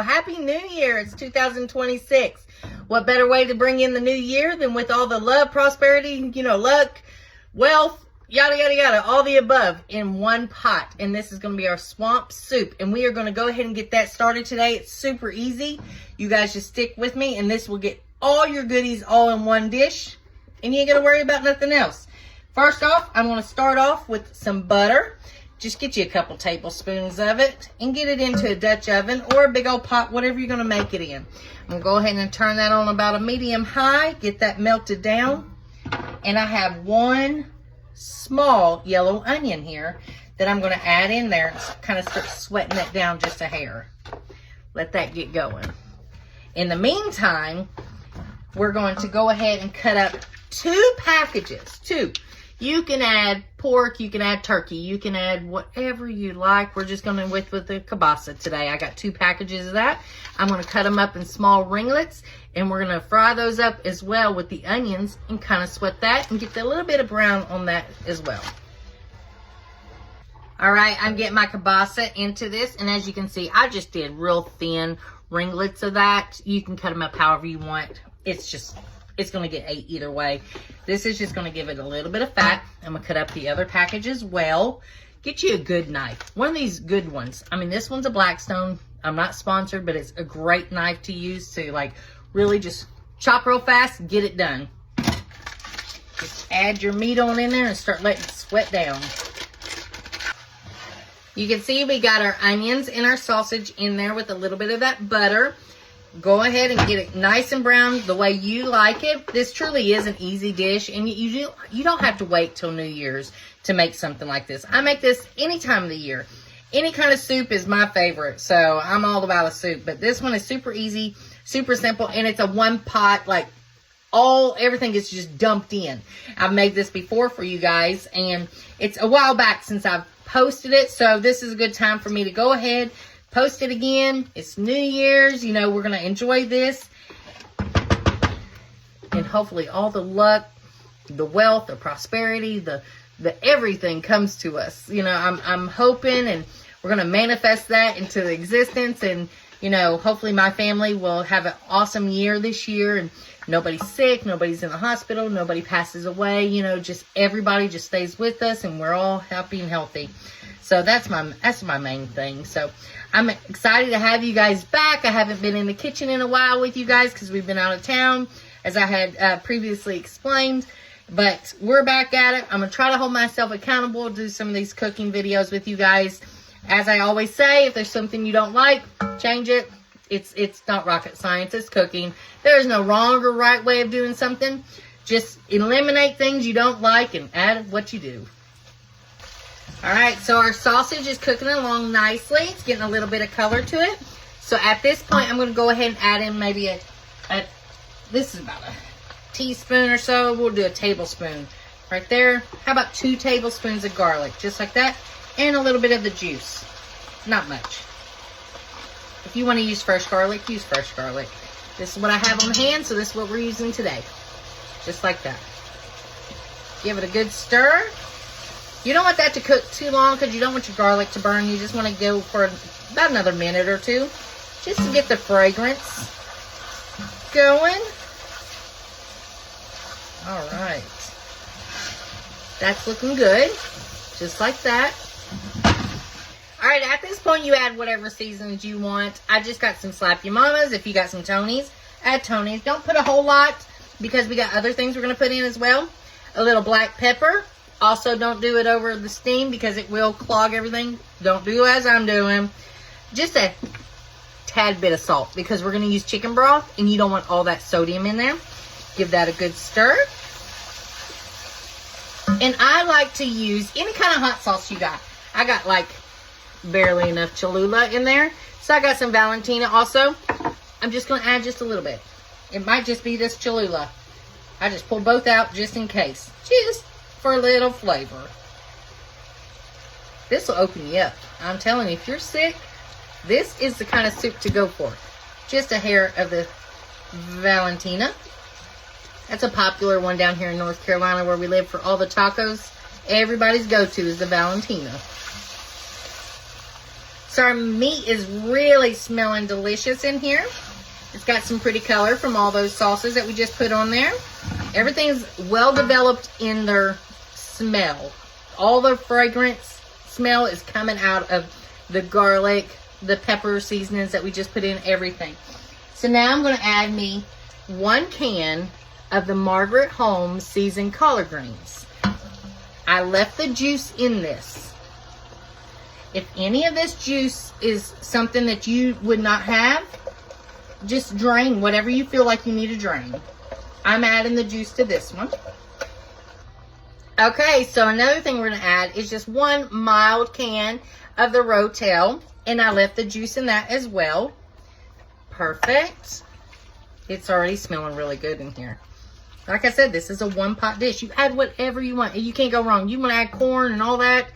Happy New Year. It's 2026. What better way to bring in the new year than with all the love, prosperity, luck, wealth, yada, yada, yada, all the above in one pot. And this is going to be our swamp soup. And we are going to go ahead and get that started today. It's super easy. You guys just stick with me, and this will get all your goodies all in one dish. And you ain't going to worry about nothing else. First off, I'm going to start off with some butter. Just get you a couple tablespoons of it and get it into a Dutch oven or a big old pot, whatever you're going to make it in. I'm going to go ahead and turn that on about a medium high, get that melted down. And I have one small yellow onion here that I'm going to add in there and kind of start sweating it down just a hair. Let that get going. In the meantime, we're going to go ahead and cut up two packages. You can add pork, you can add turkey, you can add whatever you like. We're just going with the kielbasa today. I got two packages of that. I'm going to cut them up in small ringlets, and we're going to fry those up as well with the onions and kind of sweat that and get a little bit of brown on that as well. All right, I'm getting my kielbasa into this, and as you can see, I just did real thin ringlets of that. You can cut them up however you want. It's going to get ate either way. This is just going to give it a little bit of fat. I'm going to cut up the other package as well. Get you a good knife. One of these good ones. I mean, this one's a Blackstone. I'm not sponsored, but it's a great knife to use to, really just chop real fast and get it done. Just add your meat on in there and start letting it sweat down. You can see we got our onions and our sausage in there with a little bit of that butter. Go ahead and get it nice and brown the way you like it. This truly is an easy dish, and you don't have to wait till New Year's to make something like this. I make this any time of the year. Any kind of soup is my favorite, so I'm all about a soup. But this one is super easy, super simple, and it's a one pot, everything is just dumped in. I've made this before for you guys, and it's a while back since I've posted it, so this is a good time for me to go ahead, post it again. It's New Year's. We're going to enjoy this. And hopefully all the luck, the wealth, the prosperity, the everything comes to us. I'm hoping, and we're going to manifest that into existence. And, hopefully my family will have an awesome year this year. And nobody's sick. Nobody's in the hospital. Nobody passes away. Just everybody just stays with us, and we're all happy and healthy. So that's my main thing. So I'm excited to have you guys back. I haven't been in the kitchen in a while with you guys because we've been out of town, as I had previously explained. But we're back at it. I'm going to try to hold myself accountable, do some of these cooking videos with you guys. As I always say, if there's something you don't like, change it. It's not rocket science. It's cooking. There's no wrong or right way of doing something. Just eliminate things you don't like and add what you do. All right, so our sausage is cooking along nicely. It's getting a little bit of color to it. So at this point, I'm going to go ahead and add in maybe this is about a teaspoon or so. We'll do a tablespoon right there. How about 2 tablespoons of garlic, just like that, and a little bit of the juice. Not much. If you want to use fresh garlic, use fresh garlic. This is what I have on hand, so this is what we're using today. Just like that. Give it a good stir. You don't want that to cook too long because you don't want your garlic to burn. You just want to go for about another minute or two just to get the fragrance going. All right. That's looking good. Just like that. All right, at this point, you add whatever seasonings you want. I just got some Slap Your Mamas. If you got some Tony's, add Tony's. Don't put a whole lot because we got other things we're going to put in as well. A little black pepper. Also, don't do it over the steam because it will clog everything. Don't do as I'm doing. Just a tad bit of salt because we're going to use chicken broth and you don't want all that sodium in there. Give that a good stir. And I like to use any kind of hot sauce you got. I got barely enough Cholula in there. So I got some Valentina also. I'm just going to add just a little bit. It might just be this Cholula. I just pulled both out just in case. Just for a little flavor. This will open you up. I'm telling you, if you're sick, this is the kind of soup to go for. Just a hair of the Valentina. That's a popular one down here in North Carolina where we live for all the tacos. Everybody's go-to is the Valentina. So our meat is really smelling delicious in here. It's got some pretty color from all those sauces that we just put on there. Everything's well developed in their smell. All the fragrance smell is coming out of the garlic, the pepper seasonings that we just put in, everything. So now I'm going to add me 1 can of the Margaret Holmes seasoned collard greens. I left the juice in this. If any of this juice is something that you would not have, just drain whatever you feel like you need to drain. I'm adding the juice to this one. Okay, so another thing we're going to add is just 1 mild can of the Rotel. And I left the juice in that as well. Perfect. It's already smelling really good in here. Like I said, this is a 1-pot dish. You add whatever you want. You can't go wrong. You want to add corn and all that,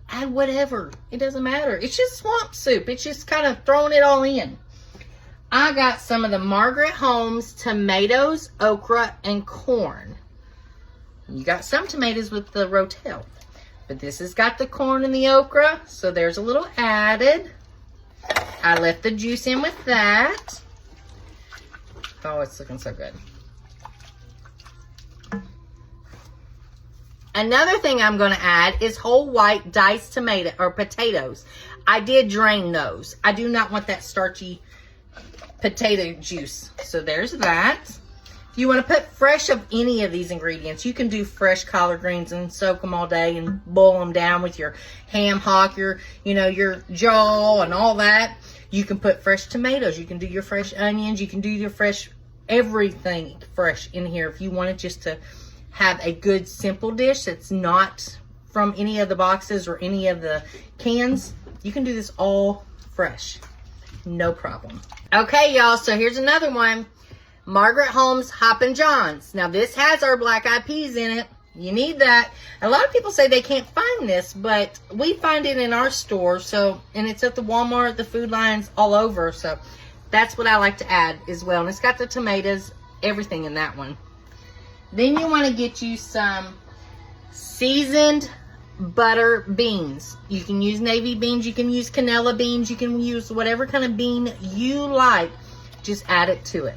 add whatever. It doesn't matter. It's just swamp soup. It's just kind of throwing it all in. I got some of the Margaret Holmes tomatoes, okra, and corn. You got some tomatoes with the Rotel, but this has got the corn and the okra, so there's a little added. I left the juice in with that. Oh, it's looking so good. Another thing I'm going to add is whole white diced tomato or potatoes. I did drain those. I do not want that starchy potato juice. So there's that. If you want to put fresh of any of these ingredients, you can do fresh collard greens and soak them all day and boil them down with your ham hock, your jaw and all that. You can put fresh tomatoes. You can do your fresh onions. You can do your fresh everything fresh in here if you want it just to have a good simple dish that's not from any of the boxes or any of the cans. You can do this all fresh, no problem. Okay, y'all, so here's another one. Margaret Holmes Hoppin' Johns. Now this has our black eyed peas in it. You need that. A lot of people say they can't find this, but we find it in our store. So, and it's at the Walmart, the Food Lions, all over. So that's what I like to add as well. And it's got the tomatoes, everything in that one. Then you want to get you some seasoned butter beans. You can use navy beans, you can use canola beans, you can use whatever kind of bean you like. Just add it to it.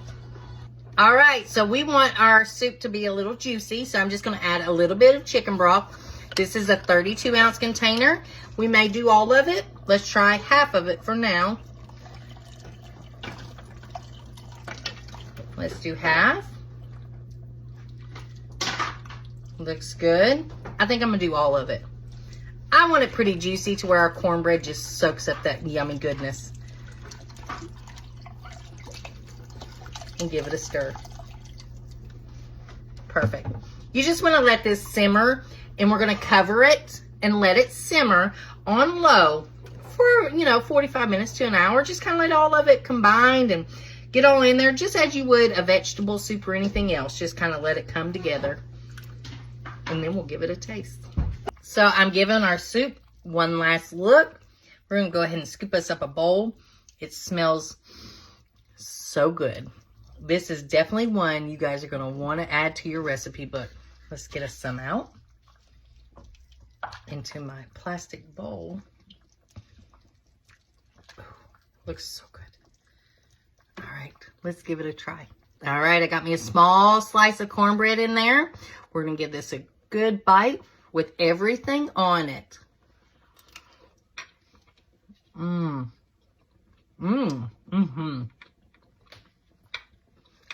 All right, so we want our soup to be a little juicy, so I'm just going to add a little bit of chicken broth. This is a 32-ounce container. We may do all of it. Let's try half of it for now. Let's do half. Looks good. I think I'm gonna do all of it. I want it pretty juicy to where our cornbread just soaks up that yummy goodness. And give it a stir. Perfect. You just want to let this simmer, and we're going to cover it and let it simmer on low for 45 minutes to an hour. Just kind of let all of it combine and get all in there, just as you would a vegetable soup or anything else. Just kind of let it come together, and then we'll give it a taste. So I'm giving our soup one last look. We're going to go ahead and scoop us up a bowl. It smells so good. This is definitely one you guys are going to want to add to your recipe book. Let's get us some out into my plastic bowl. Ooh, looks so good. All right, let's give it a try. All right, I got me a small slice of cornbread in there. We're going to give this a good bite with everything on it.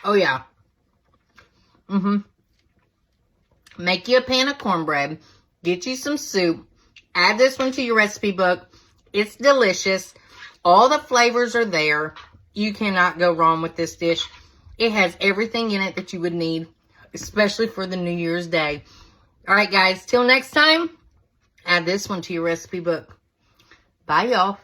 Oh, yeah. Make you a pan of cornbread. Get you some soup. Add this one to your recipe book. It's delicious. All the flavors are there. You cannot go wrong with this dish. It has everything in it that you would need, especially for the New Year's Day. All right, guys. Till next time, add this one to your recipe book. Bye, y'all.